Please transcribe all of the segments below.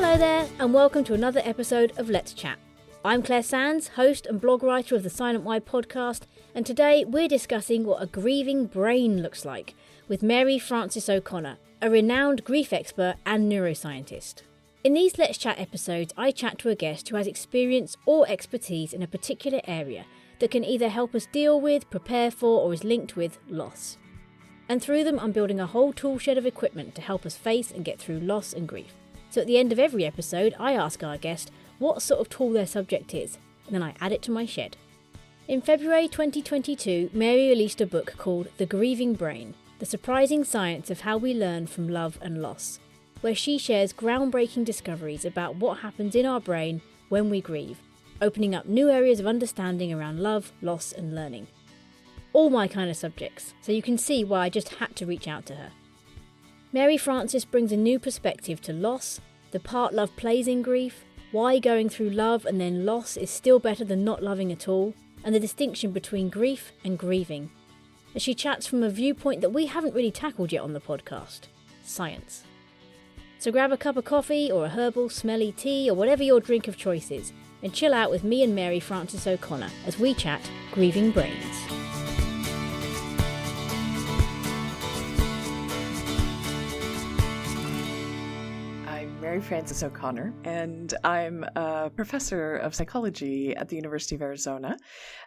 Hello there, and welcome to another episode of Let's Chat. I'm Claire Sands, host and blog writer of the Silent Why podcast, and today we're discussing what a grieving brain looks like with Mary Frances O'Connor, a renowned grief expert and neuroscientist. In these Let's Chat episodes, I chat to a guest who has experience or expertise in a particular area that can either help us deal with, prepare for, or is linked with loss. And through them, I'm building a whole toolshed of equipment to help us face and get through loss and grief. So at the end of every episode, I ask our guest what sort of tool their subject is, and then I add it to my shed. In February 2022, Mary released a book called The Grieving Brain, The Surprising Science of How We Learn from Love and Loss, where she shares groundbreaking discoveries about what happens in our brain when we grieve, opening up new areas of understanding around love, loss and learning. All my kind of subjects, so you can see why I just had to reach out to her. Mary Frances brings a new perspective to loss, the part love plays in grief, why going through love and then loss is still better than not loving at all, and the distinction between grief and grieving. As she chats from a viewpoint that we haven't really tackled yet on the podcast, science. So grab a cup of coffee or a herbal, smelly tea or whatever your drink of choice is, and chill out with me and Mary Frances O'Connor as we chat Grieving Brains. Mary Frances O'Connor, and I'm a professor of psychology at the University of Arizona,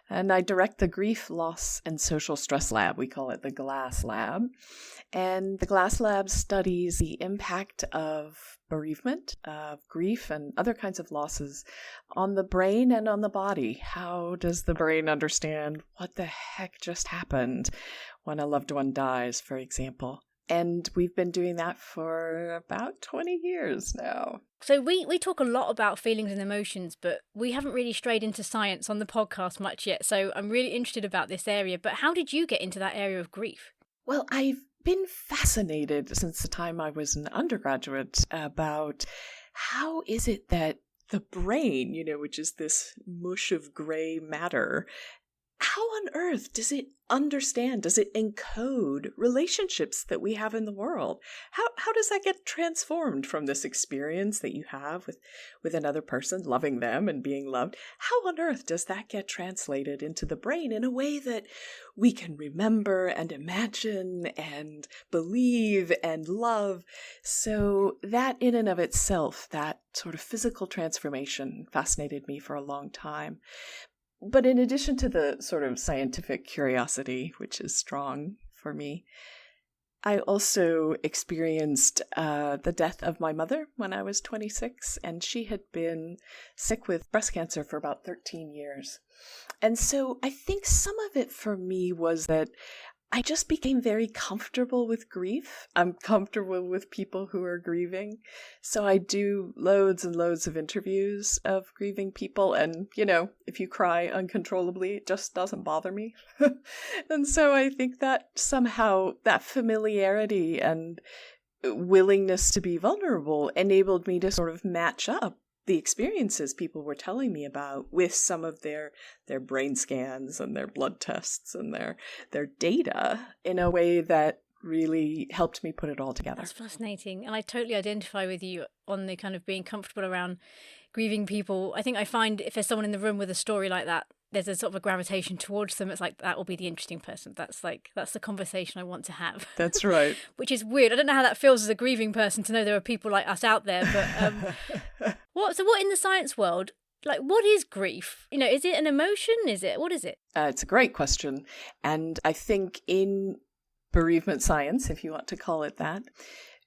and I direct the Grief, Loss, and Social Stress Lab. We call it the GLASS Lab, and the GLASS Lab studies the impact of bereavement, of grief, and other kinds of losses on the brain and on the body. How does the brain understand what the heck just happened when a loved one dies, for example? And we've been doing that for about 20 years now. So we talk a lot about feelings and emotions, but we haven't really strayed into science on the podcast much yet. So I'm really interested about this area. But how did you get into that area of grief? Well, I've been fascinated since the time I was an undergraduate about how is it that the brain, which is this mush of gray matter, how on earth does it understand, does it encode relationships that we have in the world? How does that get transformed from this experience that you have with another person, loving them and being loved? How on earth does that get translated into the brain in a way that we can remember and imagine and believe and love? So that in and of itself, that sort of physical transformation fascinated me for a long time. But in addition to the sort of scientific curiosity, which is strong for me, I also experienced the death of my mother when I was 26, and she had been sick with breast cancer for about 13 years. And so I think some of it for me was that I just became very comfortable with grief. I'm comfortable with people who are grieving. So I do loads and loads of interviews of grieving people. And, if you cry uncontrollably, it just doesn't bother me. And so I think that somehow that familiarity and willingness to be vulnerable enabled me to sort of match up the experiences people were telling me about with some of their brain scans and their blood tests and their data in a way that really helped me put it all together. That's fascinating. And I totally identify with you on the kind of being comfortable around grieving people. I think I find if there's someone in the room with a story like that, there's a sort of a gravitation towards them. It's like, that will be the interesting person. That's the conversation I want to have. That's right. Which is weird. I don't know how that feels as a grieving person to know there are people like us out there. But what in the science world, what is grief? Is it an emotion? What is it? It's a great question. And I think in bereavement science, if you want to call it that,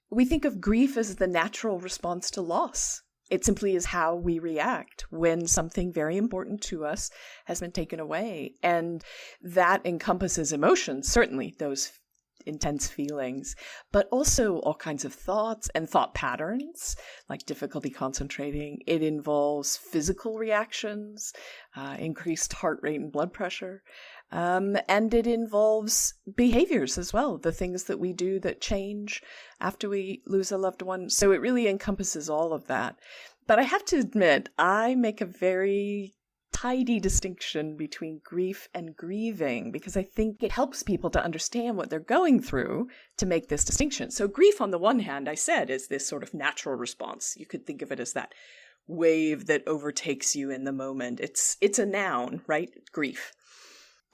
we think of grief as the natural response to loss. It simply is how we react when something very important to us has been taken away. And that encompasses emotions, certainly those intense feelings, but also all kinds of thoughts and thought patterns, like difficulty concentrating. It involves physical reactions, increased heart rate and blood pressure. And it involves behaviors as well, the things that we do that change after we lose a loved one. So it really encompasses all of that. But I have to admit, I make a very tidy distinction between grief and grieving, because I think it helps people to understand what they're going through to make this distinction. So grief, on the one hand, I said, is this sort of natural response. You could think of it as that wave that overtakes you in the moment. It's a noun, right? Grief.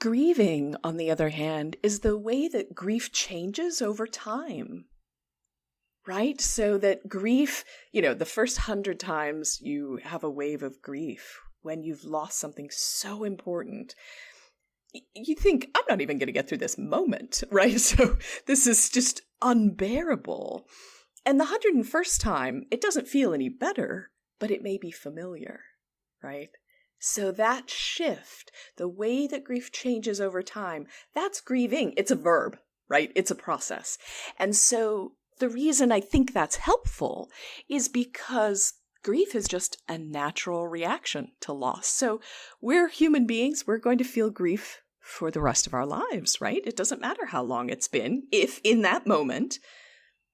Grieving, on the other hand, is the way that grief changes over time, right? So that grief, the first 100 times you have a wave of grief when you've lost something so important, you think, I'm not even going to get through this moment, right? So this is just unbearable. And the 101st time, it doesn't feel any better, but it may be familiar, right? So that shift, the way that grief changes over time, that's grieving. It's a verb, right? It's a process. And so the reason I think that's helpful is because grief is just a natural reaction to loss. So we're human beings. We're going to feel grief for the rest of our lives, right? It doesn't matter how long it's been. If in that moment,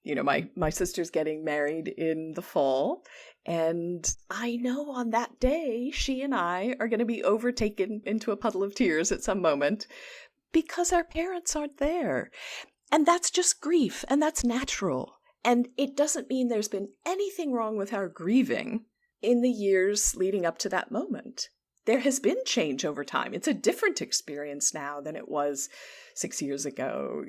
my sister's getting married in the fall, and I know on that day, she and I are going to be overtaken into a puddle of tears at some moment because our parents aren't there. And that's just grief, and that's natural. And it doesn't mean there's been anything wrong with our grieving in the years leading up to that moment. There has been change over time. It's a different experience now than it was 6 years ago,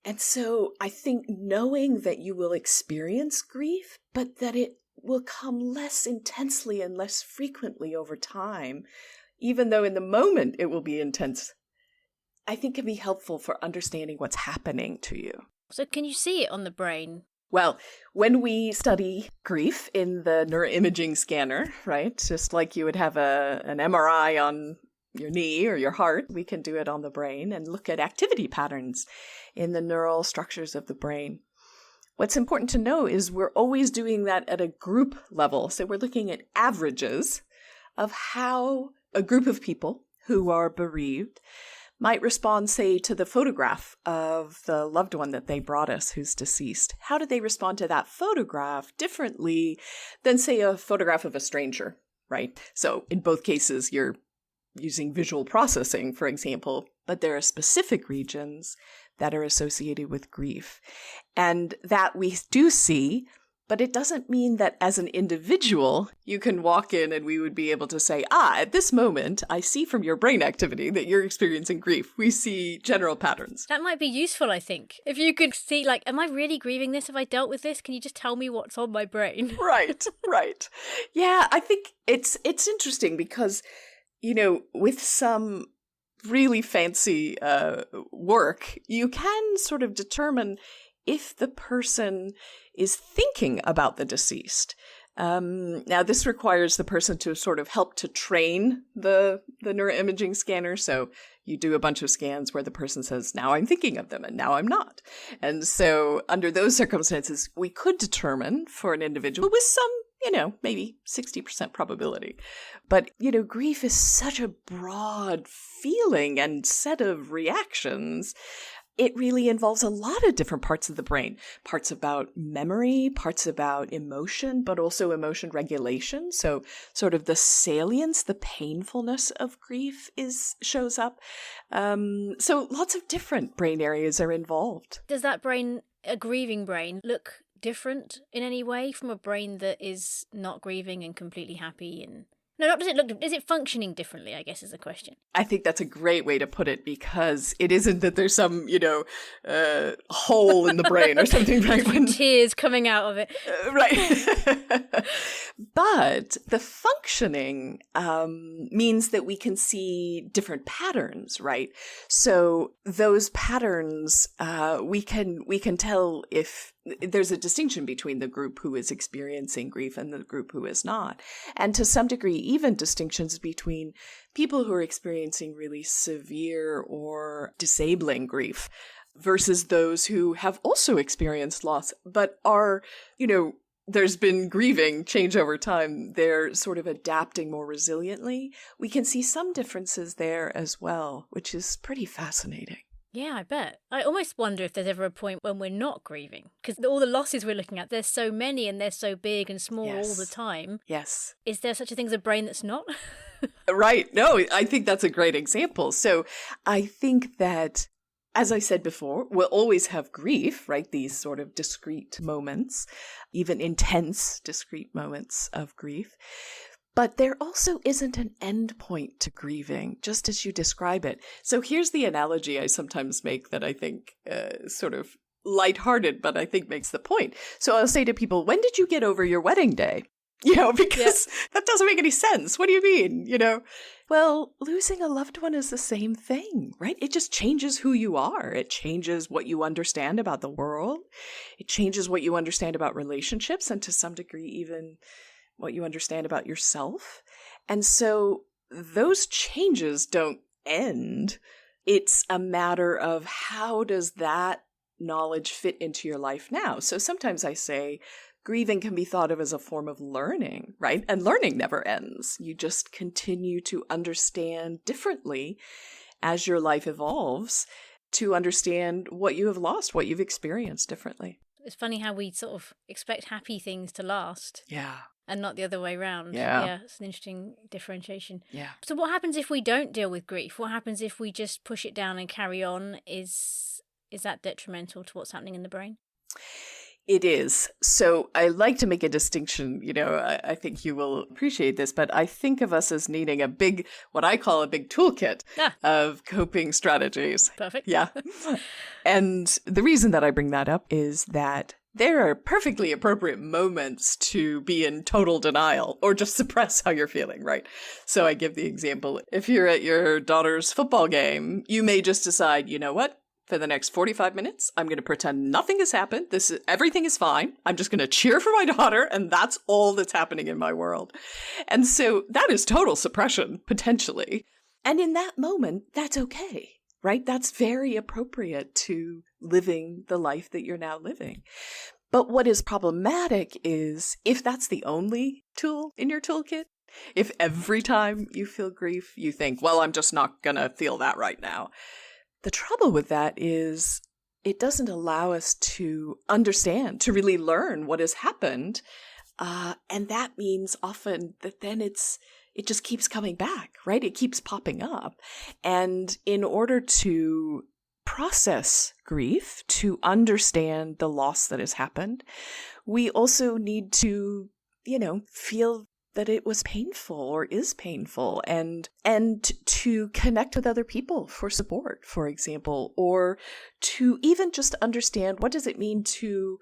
And so I think knowing that you will experience grief, but that it will come less intensely and less frequently over time, even though in the moment it will be intense, I think can be helpful for understanding what's happening to you. So can you see it on the brain? Well, when we study grief in the neuroimaging scanner, right, just like you would have an MRI on your knee or your heart, we can do it on the brain and look at activity patterns in the neural structures of the brain. What's important to know is we're always doing that at a group level. So we're looking at averages of how a group of people who are bereaved might respond, say, to the photograph of the loved one that they brought us who's deceased. How do they respond to that photograph differently than, say, a photograph of a stranger, right? So in both cases, you're using visual processing, for example, but there are specific regions that are associated with grief. And that we do see, but it doesn't mean that as an individual, you can walk in and we would be able to say, at this moment, I see from your brain activity that you're experiencing grief. We see general patterns. That might be useful, I think. If you could see, am I really grieving this? Have I dealt with this? Can you just tell me what's on my brain? Right. Yeah, I think it's interesting because, with some really fancy work, you can sort of determine if the person is thinking about the deceased. Now, this requires the person to sort of help to train the neuroimaging scanner. So you do a bunch of scans where the person says, now I'm thinking of them and now I'm not. And so under those circumstances, we could determine for an individual with some, maybe 60% probability. But, grief is such a broad feeling and set of reactions. It really involves a lot of different parts of the brain, parts about memory, parts about emotion, but also emotion regulation. So sort of the salience, the painfulness of grief shows up. So lots of different brain areas are involved. Does that brain, a grieving brain, look different in any way from a brain that is not grieving and completely happy? And no, not does it look, is it functioning differently, I guess is the question. I think that's a great way to put it, because it isn't that there's some, hole in the brain or something, right? When tears coming out of it. Right. But the functioning means that we can see different patterns, right? So those patterns, we can tell if there's a distinction between the group who is experiencing grief and the group who is not. And to some degree, even distinctions between people who are experiencing really severe or disabling grief versus those who have also experienced loss, but are, there's been grieving change over time. They're sort of adapting more resiliently. We can see some differences there as well, which is pretty fascinating. Yeah, I bet. I almost wonder if there's ever a point when we're not grieving, because all the losses we're looking at, there's so many and they're so big and small all the time. Yes. Is there such a thing as a brain that's not? Right. No, I think that's a great example. So I think that, as I said before, we'll always have grief, right? These sort of discrete moments, even intense discrete moments of grief. But there also isn't an end point to grieving, just as you describe it. So here's the analogy I sometimes make that I think sort of lighthearted, but I think makes the point. So I'll say to people, when did you get over your wedding day? Because that doesn't make any sense. What do you mean? Well, losing a loved one is the same thing, right? It just changes who you are. It changes what you understand about the world. It changes what you understand about relationships, and to some degree, even what you understand about yourself. And so those changes don't end. It's a matter of how does that knowledge fit into your life now? So sometimes I say, grieving can be thought of as a form of learning, right? And learning never ends. You just continue to understand differently as your life evolves to understand what you have lost, what you've experienced differently. It's funny how we sort of expect happy things to last. Yeah. And not the other way around. Yeah. It's an interesting differentiation. Yeah. So what happens if we don't deal with grief? What happens if we just push it down and carry on? Is that detrimental to what's happening in the brain? It is. So I like to make a distinction, I think you will appreciate this, but I think of us as needing what I call a big toolkit of coping strategies. Perfect. Yeah. And the reason that I bring that up is that there are perfectly appropriate moments to be in total denial or just suppress how you're feeling, right? So I give the example, if you're at your daughter's football game, you may just decide, you know what? For the next 45 minutes, I'm going to pretend nothing has happened. Everything is fine. I'm just going to cheer for my daughter, and that's all that's happening in my world. And so that is total suppression, potentially. And in that moment, that's okay, right? That's very appropriate to living the life that you're now living. But what is problematic is if that's the only tool in your toolkit, if every time you feel grief, you think, well, I'm just not going to feel that right now. The trouble with that is it doesn't allow us to understand, to really learn what has happened. And that means often that then it just keeps coming back, right? It keeps popping up. And in order to process grief, to understand the loss that has happened, we also need to, feel that it was painful or is painful, and to connect with other people for support, for example, or to even just understand what does it mean to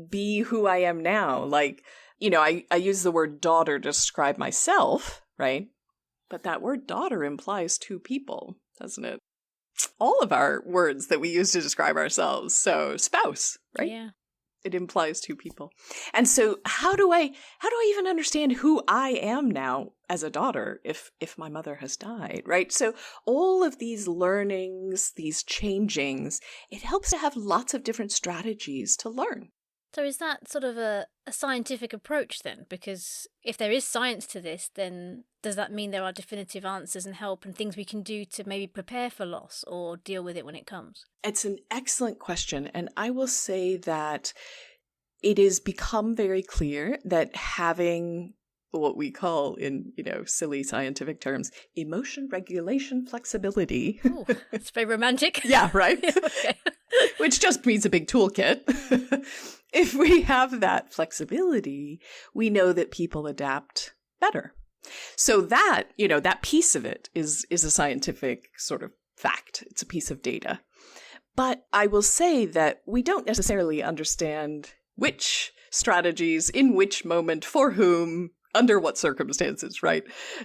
be who I am now. Like, I use the word daughter to describe myself, right? But that word daughter implies two people, doesn't it? All of our words that we use to describe ourselves. So spouse, right? Yeah. It implies two people. And so how do I even understand who I am now as a daughter if my mother has died, right? So all of these learnings, these changings, it helps to have lots of different strategies to learn. So is that sort of a scientific approach then? Because if there is science to this, then does that mean there are definitive answers and help and things we can do to maybe prepare for loss or deal with it when it comes? It's an excellent question. And I will say that it has become very clear that having what we call in, silly scientific terms, emotion regulation flexibility. Ooh, it's very romantic. Yeah, right? Okay. Which just means a big toolkit. If we have that flexibility, we know that people adapt better. So that, that piece of it is a scientific sort of fact. It's a piece of data. But I will say that we don't necessarily understand which strategies, in which moment, for whom, under what circumstances, right?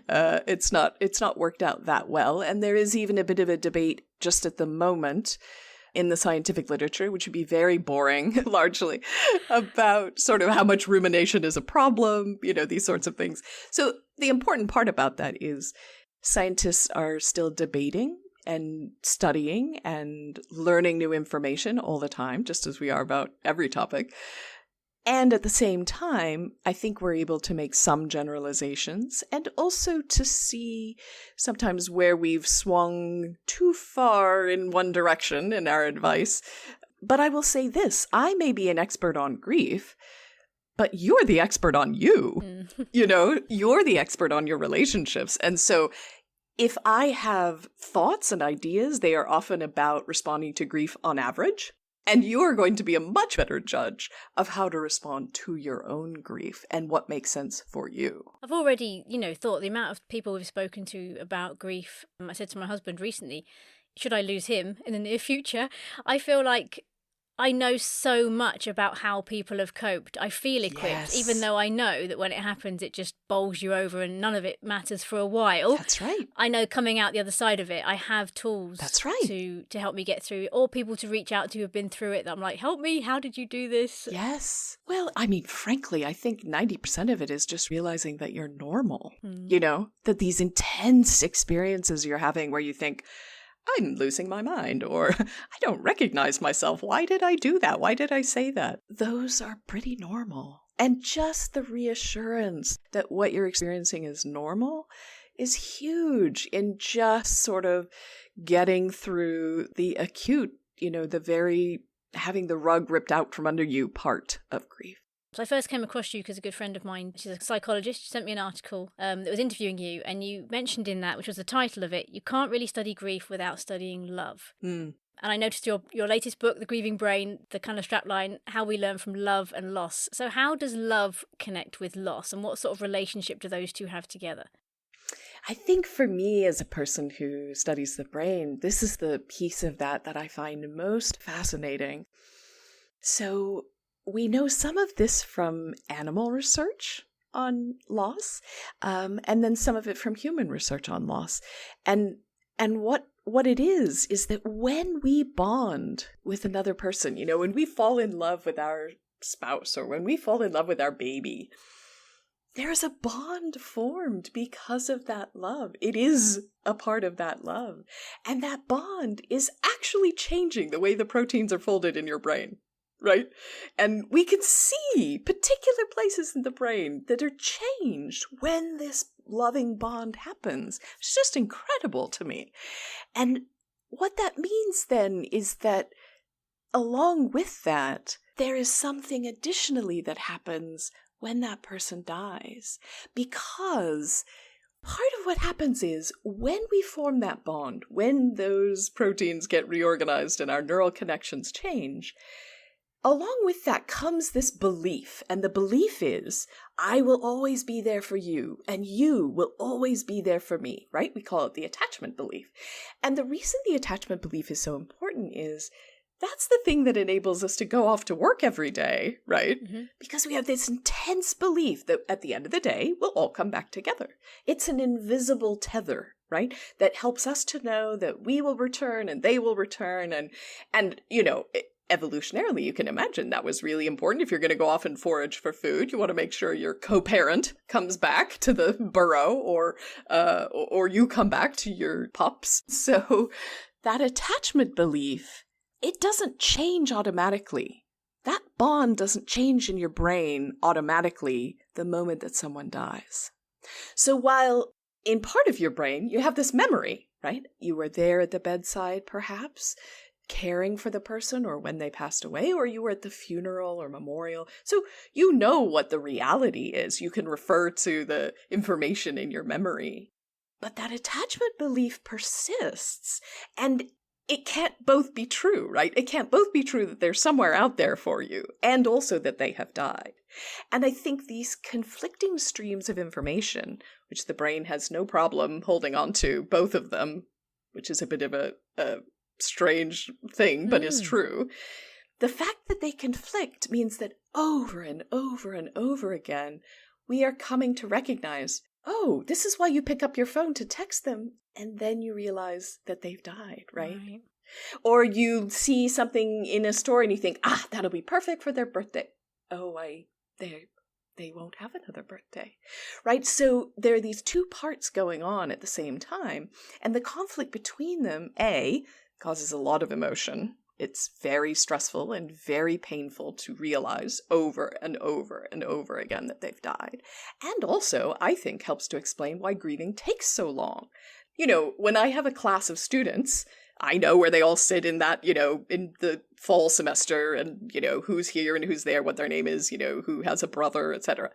It's not worked out that well. And there is even a bit of a debate just at the moment in the scientific literature, which would be very boring, largely, about sort of how much rumination is a problem, these sorts of things. So the important part about that is scientists are still debating and studying and learning new information all the time, just as we are about every topic. And at the same time, I think we're able to make some generalizations and also to see sometimes where we've swung too far in one direction in our advice. But I will say this, I may be an expert on grief, but you're the expert on you. You're the expert on your relationships. And so if I have thoughts and ideas, they are often about responding to grief on average. And you are going to be a much better judge of how to respond to your own grief and what makes sense for you. I've already, thought the amount of people we've spoken to about grief. I said to my husband recently, should I lose him in the near future? I feel like I know so much about how people have coped. I feel equipped, even though I know that when it happens, it just bowls you over and none of it matters for a while. That's right. I know coming out the other side of it, I have tools to help me get through, or people to reach out to who have been through it that I'm like, help me, how did you do this? Yes. Well, I mean, frankly, I think 90% of it is just realizing that you're normal, that these intense experiences you're having where you think, I'm losing my mind, or I don't recognize myself. Why did I do that? Why did I say that? Those are pretty normal. And just the reassurance that what you're experiencing is normal is huge in just sort of getting through the acute, the very having the rug ripped out from under you part of grief. So I first came across you because a good friend of mine, she's a psychologist, she sent me an article that was interviewing you, and you mentioned in that, which was the title of it, you can't really study grief without studying love. And I noticed your latest book, The Grieving Brain, the kind of strapline, How We Learn from Love and Loss. So how does love connect with loss, and what sort of relationship do those two have together? I think for me, as a person who studies the brain, this is the piece of that I find most fascinating. So we know some of this from animal research on loss, and then some of it from human research on loss. And what it is that when we bond with another person, when we fall in love with our spouse or when we fall in love with our baby, there's a bond formed because of that love. It is a part of that love. And that bond is actually changing the way the proteins are folded in your brain. Right? And we can see particular places in the brain that are changed when this loving bond happens. It's just incredible to me. And what that means then is that along with that, there is something additionally that happens when that person dies. Because part of what happens is when we form that bond, when those proteins get reorganized and our neural connections change, along with that comes this belief, and the belief is, I will always be there for you, and you will always be there for me, right? We call it the attachment belief. And the reason the attachment belief is so important is that's the thing that enables us to go off to work every day, right? Mm-hmm. Because we have this intense belief that at the end of the day, we'll all come back together. It's an invisible tether, right? That helps us to know that we will return and they will return, and evolutionarily, you can imagine that was really important. If you're going to go off and forage for food, you want to make sure your co-parent comes back to the burrow, or you come back to your pups. So that attachment belief, it doesn't change automatically. That bond doesn't change in your brain automatically the moment that someone dies. So while in part of your brain, you have this memory, right? You were there at the bedside, perhaps, caring for the person, or when they passed away, or you were at the funeral or memorial. So you know what the reality is. You can refer to the information in your memory. But that attachment belief persists, and it can't both be true, right? It can't both be true that they're somewhere out there for you, and also that they have died. And I think these conflicting streams of information, which the brain has no problem holding on to, both of them, which is a bit of a strange thing, but is true. The fact that they conflict means that over and over and over again, we are coming to recognize, oh, this is why you pick up your phone to text them, and then you realize that they've died, right? Or you see something in a store and you think, that'll be perfect for their birthday. Oh, they won't have another birthday, right? So there are these two parts going on at the same time, and the conflict between them, causes a lot of emotion. It's very stressful and very painful to realize over and over and over again that they've died. And also, I think, helps to explain why grieving takes so long. When I have a class of students, I know where they all sit in that, in the fall semester and, who's here and who's there, what their name is, who has a brother, etc.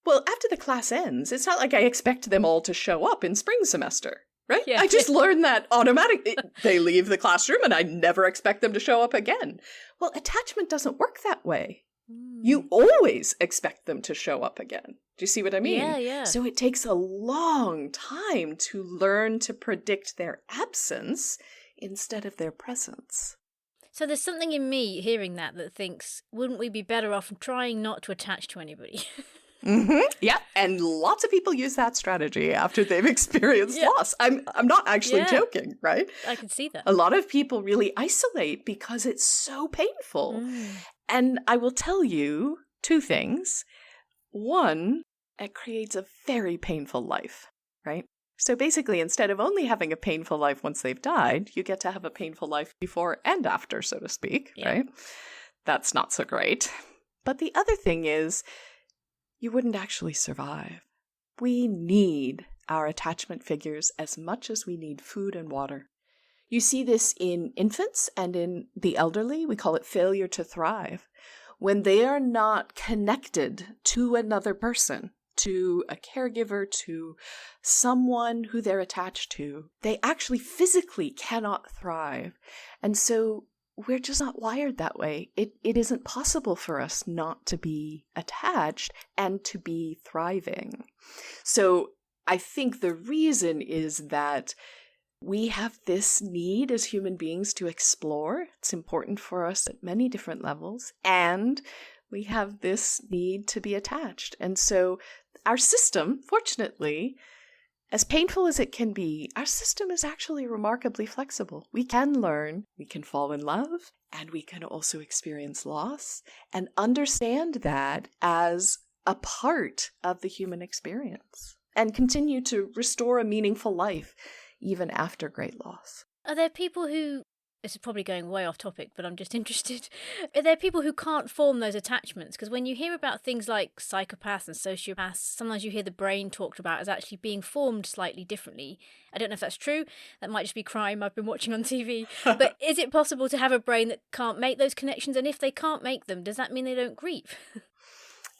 Well, after the class ends, it's not like I expect them all to show up in spring semester, right? Yeah. I just learned that automatically. They leave the classroom and I never expect them to show up again. Well, attachment doesn't work that way. You always expect them to show up again. Do you see what I mean? Yeah. So it takes a long time to learn to predict their absence instead of their presence. So there's something in me hearing that thinks, wouldn't we be better off trying not to attach to anybody? Mm-hmm. Yeah, and lots of people use that strategy after they've experienced loss. I'm not actually joking, right? I can see that. A lot of people really isolate because it's so painful. And I will tell you two things. One, it creates a very painful life, right? So basically, instead of only having a painful life once they've died, you get to have a painful life before and after, so to speak, right? That's not so great. But the other thing is, you wouldn't actually survive. We need our attachment figures as much as we need food and water. You see this in infants and in the elderly. We call it failure to thrive. When they are not connected to another person, to a caregiver, to someone who they're attached to, they actually physically cannot thrive. And so we're just not wired that way. It isn't possible for us not to be attached and to be thriving. So I think the reason is that we have this need as human beings to explore. It's important for us at many different levels. And we have this need to be attached. And so our system, fortunately, as painful as it can be, our system is actually remarkably flexible. We can learn, we can fall in love, and we can also experience loss and understand that as a part of the human experience and continue to restore a meaningful life even after great loss. Are there people who, this is probably going way off topic, but I'm just interested, are there people who can't form those attachments? Because when you hear about things like psychopaths and sociopaths, sometimes you hear the brain talked about as actually being formed slightly differently. I don't know if that's true. That might just be crime I've been watching on TV. But is it possible to have a brain that can't make those connections? And if they can't make them, does that mean they don't grieve?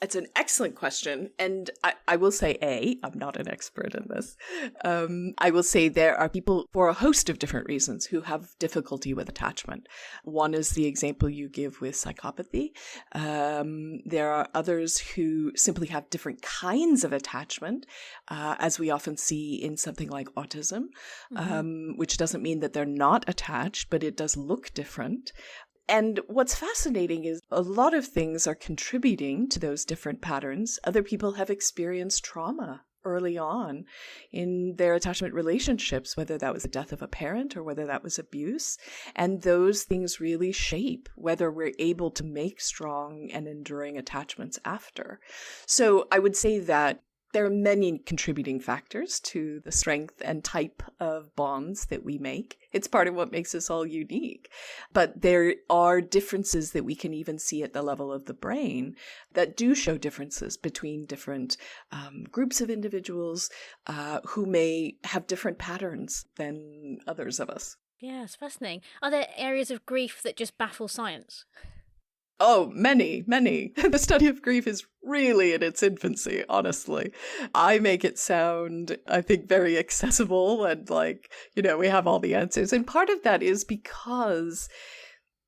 It's an excellent question. And I will say, I'm not an expert in this. I will say there are people for a host of different reasons who have difficulty with attachment. One is the example you give with psychopathy. There are others who simply have different kinds of attachment, as we often see in something like autism, which doesn't mean that they're not attached, but it does look different. And what's fascinating is a lot of things are contributing to those different patterns. Other people have experienced trauma early on in their attachment relationships, whether that was the death of a parent or whether that was abuse. And those things really shape whether we're able to make strong and enduring attachments after. So I would say that there are many contributing factors to the strength and type of bonds that we make. It's part of what makes us all unique. But there are differences that we can even see at the level of the brain that do show differences between different groups of individuals who may have different patterns than others of us. Yeah, it's fascinating. Are there areas of grief that just baffle science? Oh, many. The study of grief is really in its infancy, honestly. I make it sound, I think, very accessible and we have all the answers. And part of that is because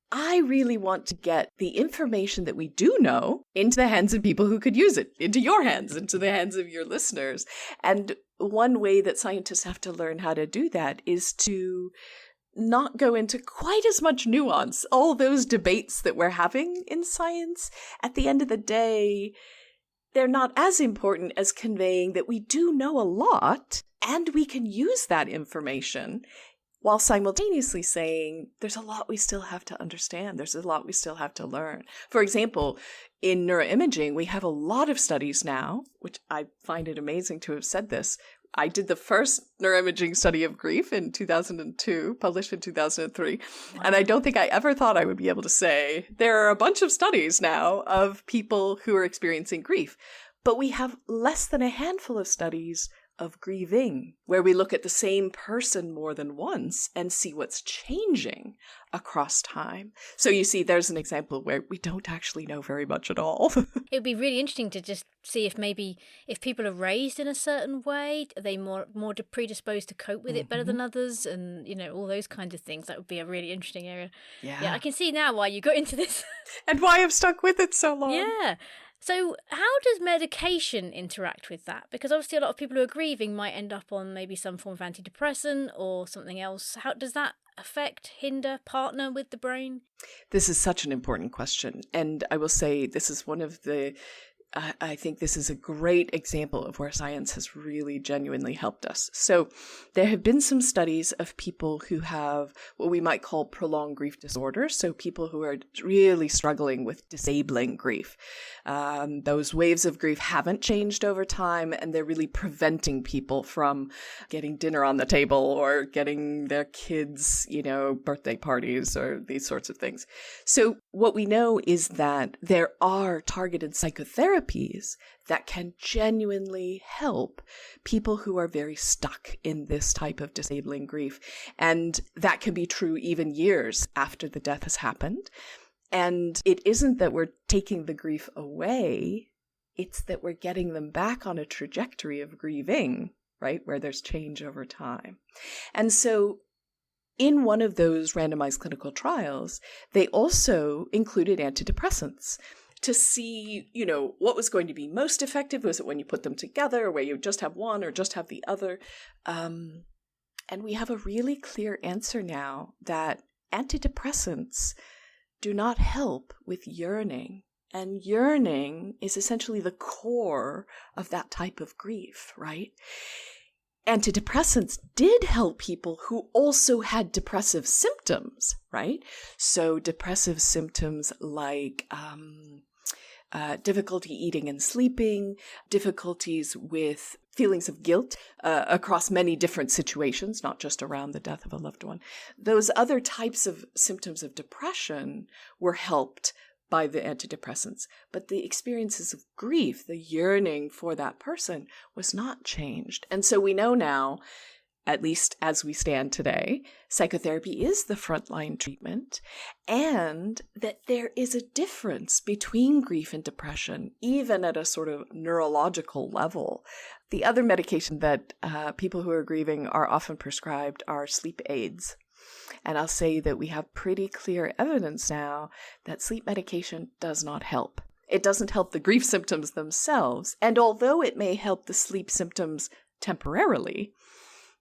I really want to get the information that we do know into the hands of people who could use it, into your hands, into the hands of your listeners. And one way that scientists have to learn how to do that is to not go into quite as much nuance. All those debates that we're having in science, at the end of the day, they're not as important as conveying that we do know a lot and we can use that information while simultaneously saying there's a lot we still have to understand. There's a lot we still have to learn. For example, in neuroimaging, we have a lot of studies now, which I find it amazing to have said this. I did the first neuroimaging study of grief in 2002, published in 2003. Wow. And I don't think I ever thought I would be able to say there are a bunch of studies now of people who are experiencing grief. But we have less than a handful of studies of grieving, where we look at the same person more than once and see what's changing across time. So you see, there's an example where we don't actually know very much at all. It would be really interesting to just see if people are raised in a certain way, are they more predisposed to cope with it better than others, and all those kinds of things. That would be a really interesting area. Yeah, I can see now why you got into this. And why I've stuck with it so long. Yeah. So how does medication interact with that? Because obviously a lot of people who are grieving might end up on maybe some form of antidepressant or something else. How does that affect, hinder, partner with the brain? This is such an important question. And I will say this is one of the I think this is a great example of where science has really genuinely helped us. So there have been some studies of people who have what we might call prolonged grief disorder. So people who are really struggling with disabling grief. Those waves of grief haven't changed over time, and they're really preventing people from getting dinner on the table or getting their kids, birthday parties or these sorts of things. So what we know is that there are targeted psychotherapies that can genuinely help people who are very stuck in this type of disabling grief. And that can be true even years after the death has happened. And it isn't that we're taking the grief away, it's that we're getting them back on a trajectory of grieving, right, where there's change over time. And so in one of those randomized clinical trials, they also included antidepressants to see, what was going to be most effective. Was it when you put them together, where you just have one or just have the other? And we have a really clear answer now that antidepressants do not help with yearning. And yearning is essentially the core of that type of grief, right? Antidepressants did help people who also had depressive symptoms, right? So depressive symptoms like difficulty eating and sleeping, difficulties with feelings of guilt across many different situations, not just around the death of a loved one. Those other types of symptoms of depression were helped by the antidepressants. But the experiences of grief, the yearning for that person, was not changed. And so we know now, at least as we stand today, psychotherapy is the frontline treatment, and that there is a difference between grief and depression, even at a sort of neurological level. The other medication that people who are grieving are often prescribed are sleep aids. And I'll say that we have pretty clear evidence now that sleep medication does not help. It doesn't help the grief symptoms themselves. And although it may help the sleep symptoms temporarily,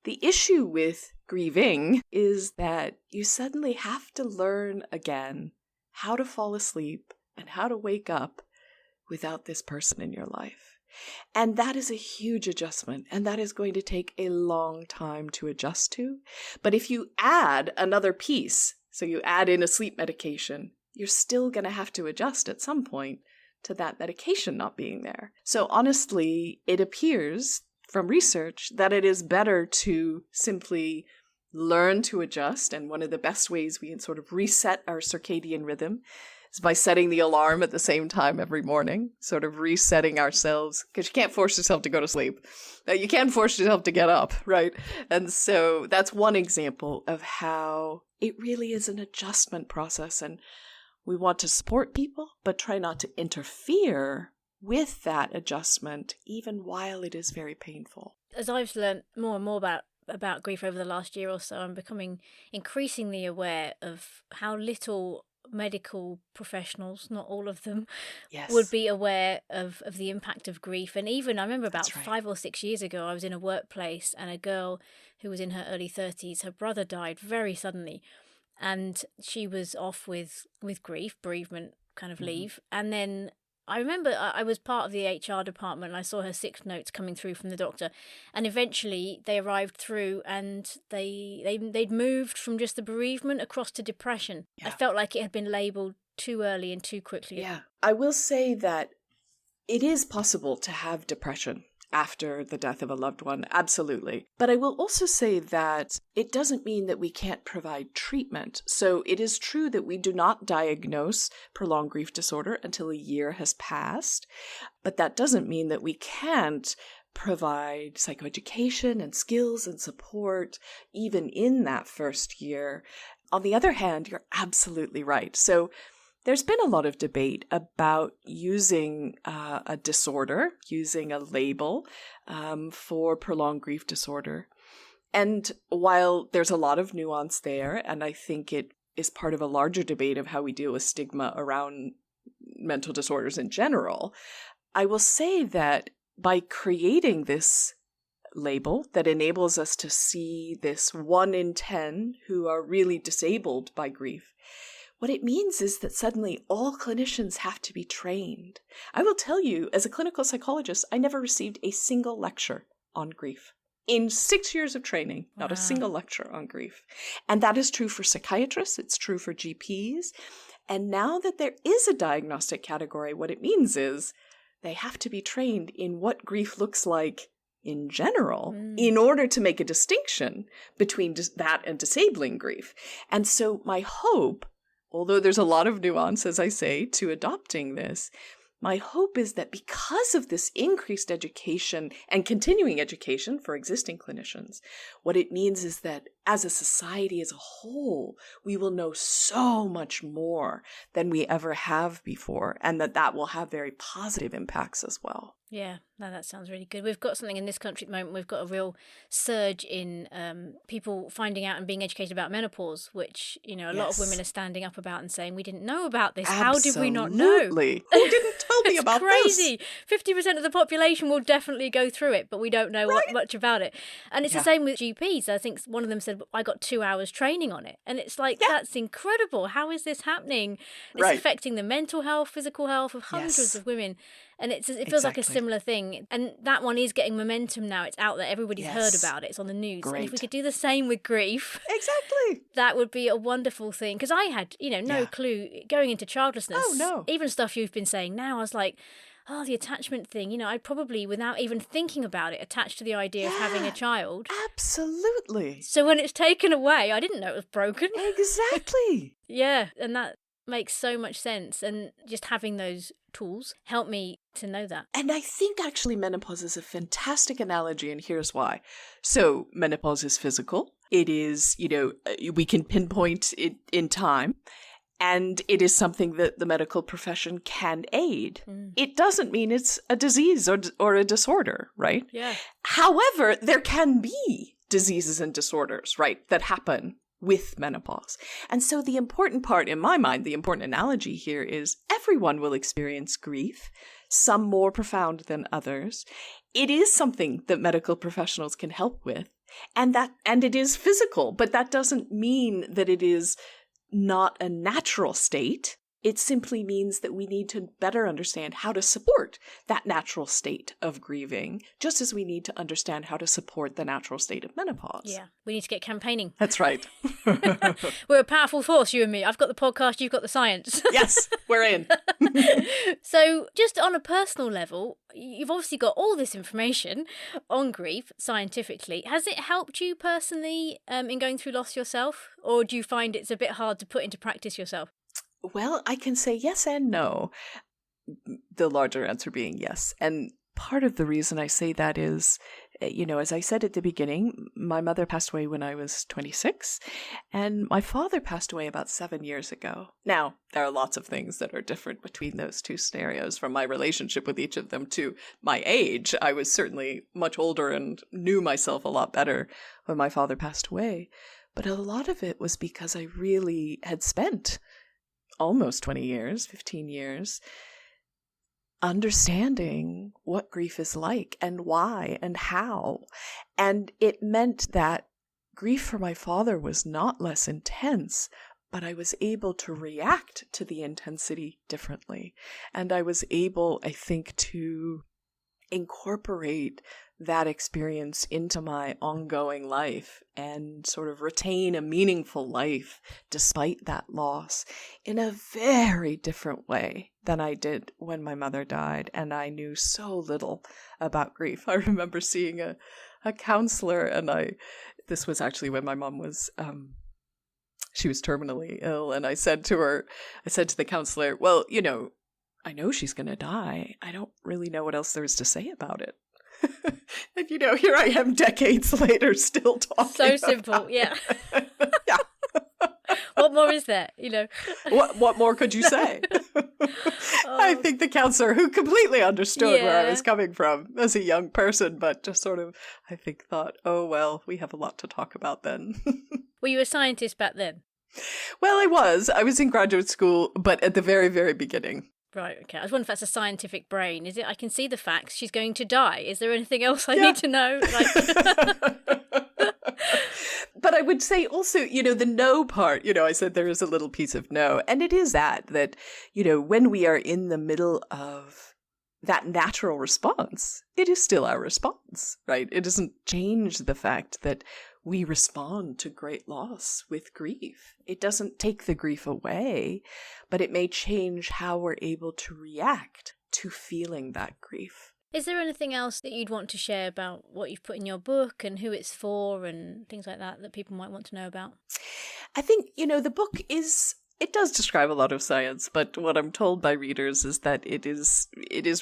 the issue with grieving is that you suddenly have to learn again how to fall asleep and how to wake up without this person in your life. And that is a huge adjustment, and that is going to take a long time to adjust to. But if you add another piece, so you add in a sleep medication, you're still going to have to adjust at some point to that medication not being there. So honestly, it appears from research that it is better to simply learn to adjust. And one of the best ways we can sort of reset our circadian rhythm is by setting the alarm at the same time every morning, sort of resetting ourselves, because you can't force yourself to go to sleep. You can't force yourself to get up, right? And so that's one example of how it really is an adjustment process. And we want to support people, but try not to interfere with that adjustment, even while it is very painful. As I've learned more and more about grief over the last year or so, I'm becoming increasingly aware of how little medical professionals, not all of them, would be aware of the impact of grief. And even I remember about 5 or 6 years ago, I was in a workplace and a girl who was in her early 30s, her brother died very suddenly, and she was off with grief, bereavement kind of leave. And then I remember I was part of the HR department and I saw her sick notes coming through from the doctor, and eventually they arrived through and they'd moved from just the bereavement across to depression. I felt like it had been labelled too early and too quickly. Yeah, I will say that it is possible to have depression after the death of a loved one, absolutely. But I will also say that it doesn't mean that we can't provide treatment. So it is true that we do not diagnose prolonged grief disorder until a year has passed, but that doesn't mean that we can't provide psychoeducation and skills and support even in that first year. On the other hand, you're absolutely right. So there's been a lot of debate about using a disorder, using a label for prolonged grief disorder. And while there's a lot of nuance there, and I think it is part of a larger debate of how we deal with stigma around mental disorders in general, I will say that by creating this label that enables us to see this 1 in 10 who are really disabled by grief, what it means is that suddenly all clinicians have to be trained. I will tell you, as a clinical psychologist, I never received a single lecture on grief. In 6 years of training, not a single lecture on grief. And that is true for psychiatrists, it's true for GPs. And now that there is a diagnostic category, what it means is they have to be trained in what grief looks like in general in order to make a distinction between that and disabling grief. And so my hope, although there's a lot of nuance, as I say, to adopting this, my hope is that because of this increased education and continuing education for existing clinicians, what it means is that as a society as a whole, we will know so much more than we ever have before, and that will have very positive impacts as well. Yeah, no, that sounds really good. We've got something in this country at the moment. We've got a real surge in people finding out and being educated about menopause, which, a lot of women are standing up about and saying, we didn't know about this. Absolutely. How did we not know? Who didn't tell me about this? It's crazy. 50% of the population will definitely go through it, but we don't know much about it. And it's the same with GPs. I think one of them said, I got 2 hours training on it. And it's like, that's incredible. How is this happening? It's affecting the mental health, physical health of hundreds of women. And it feels like a similar thing. And that one is getting momentum now. It's out there. Everybody's heard about it. It's on the news. Great. And if we could do the same with grief. Exactly. That would be a wonderful thing. Because I had, no clue going into childlessness. Oh, no. Even stuff you've been saying now, I was like, the attachment thing. I'd probably, without even thinking about it, attached to the idea of having a child. Absolutely. So when it's taken away, I didn't know it was broken. Exactly. Yeah. And that makes so much sense. And just having those tools help me to know that. And I think actually menopause is a fantastic analogy, and here's why. So menopause is physical. It is, we can pinpoint it in time. And it is something that the medical profession can aid. It doesn't mean it's a disease or a disorder, right? Yeah. However, there can be diseases and disorders, right, that happen with menopause. And so the important part, in my mind, the important analogy here is everyone will experience grief, some more profound than others. It is something that medical professionals can help with, and it is physical, but that doesn't mean that it is not a natural state. It simply means that we need to better understand how to support that natural state of grieving, just as we need to understand how to support the natural state of menopause. Yeah, we need to get campaigning. That's right. We're a powerful force, you and me. I've got the podcast, you've got the science. Yes, we're in. So just on a personal level, you've obviously got all this information on grief scientifically. Has it helped you personally in going through loss yourself? Or do you find it's a bit hard to put into practice yourself? Well, I can say yes and no, the larger answer being yes. And part of the reason I say that is, as I said at the beginning, my mother passed away when I was 26, and my father passed away about 7 years ago. Now, there are lots of things that are different between those two scenarios, from my relationship with each of them to my age. I was certainly much older and knew myself a lot better when my father passed away. But a lot of it was because I really had spent almost 20 years, 15 years, understanding what grief is like and why and how. And it meant that grief for my father was not less intense, but I was able to react to the intensity differently. And I was able, I think, to incorporate that experience into my ongoing life and sort of retain a meaningful life despite that loss in a very different way than I did when my mother died and I knew so little about grief. I remember seeing a counselor, and this was actually when my mom was she was terminally ill, and I said to the counselor, well, I know she's going to die. I don't really know what else there is to say about it. And, here I am decades later still talking So simple, yeah. Yeah. What more is there, What more could you say? I think the counselor, who completely understood where I was coming from as a young person, but just sort of, I think, thought, oh, well, we have a lot to talk about then. Were you a scientist back then? Well, I was in graduate school, but at the very, very beginning. Right, okay. I was wondering if that's a scientific brain. Is it? I can see the facts. She's going to die. Is there anything else I need to know? But I would say also, the no part, I said there is a little piece of no. And it is that, when we are in the middle of that natural response, it is still our response, right? It doesn't change the fact that we respond to great loss with grief. It doesn't take the grief away, but it may change how we're able to react to feeling that grief. Is there anything else that you'd want to share about what you've put in your book and who it's for and things like that people might want to know about? I think, the book it does describe a lot of science, but what I'm told by readers is that it is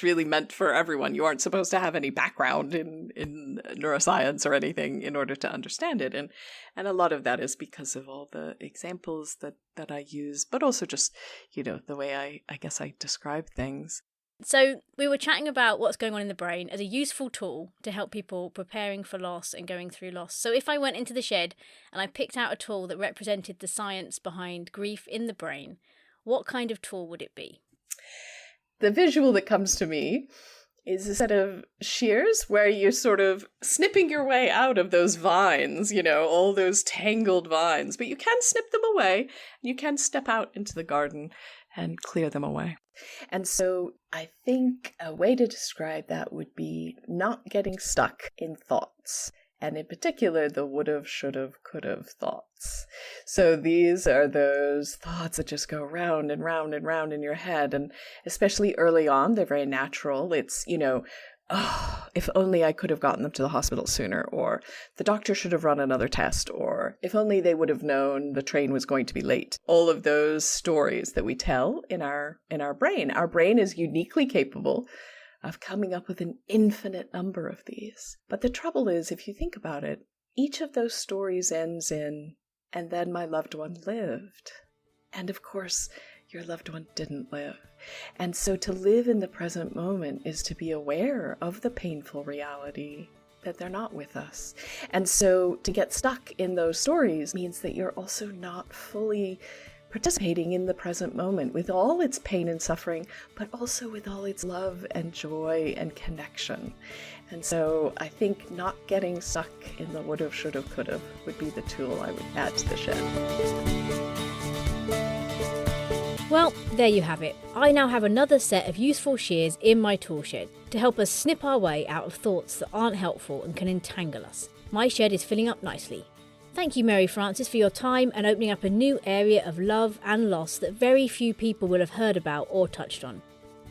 really meant for everyone. You aren't supposed to have any background in neuroscience or anything in order to understand it. And a lot of that is because of all the examples that I use, but also just, the way I guess I describe things. So we were chatting about what's going on in the brain as a useful tool to help people preparing for loss and going through loss. So if I went into the shed and I picked out a tool that represented the science behind grief in the brain, what kind of tool would it be? The visual that comes to me is a set of shears where you're sort of snipping your way out of those vines, all those tangled vines. But you can snip them away. You can step out into the garden and clear them away. And so I think a way to describe that would be not getting stuck in thoughts. And in particular, the would've, should've, could've thoughts. So these are those thoughts that just go round and round and round in your head. And especially early on, they're very natural. It's, oh, if only I could have gotten them to the hospital sooner, or the doctor should have run another test, or if only they would have known the train was going to be late. All of those stories that we tell in our brain. Our brain is uniquely capable of coming up with an infinite number of these. But the trouble is, if you think about it, each of those stories ends in, and then my loved one lived. And of course, your loved one didn't live. And so to live in the present moment is to be aware of the painful reality that they're not with us. And so to get stuck in those stories means that you're also not fully participating in the present moment with all its pain and suffering, but also with all its love and joy and connection. And so I think not getting stuck in the would've, should've, could've would be the tool I would add to the shed. Well, there you have it. I now have another set of useful shears in my tool shed to help us snip our way out of thoughts that aren't helpful and can entangle us. My shed is filling up nicely. Thank you, Mary Frances, for your time and opening up a new area of love and loss that very few people will have heard about or touched on.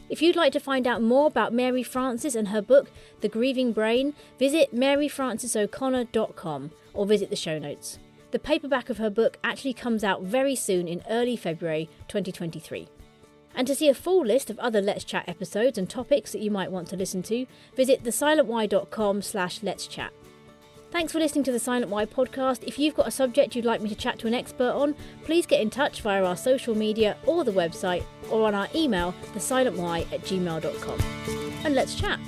If you'd like to find out more about Mary Frances and her book, The Grieving Brain, visit maryfrancesoconnor.com or visit the show notes. The paperback of her book actually comes out very soon in early February 2023. And to see a full list of other Let's Chat episodes and topics that you might want to listen to, visit thesilentwhy.com/Let's Chat. Thanks for listening to the Silent Why podcast. If you've got a subject you'd like me to chat to an expert on, please get in touch via our social media or the website or on our email, thesilentwhy@gmail.com. And let's chat.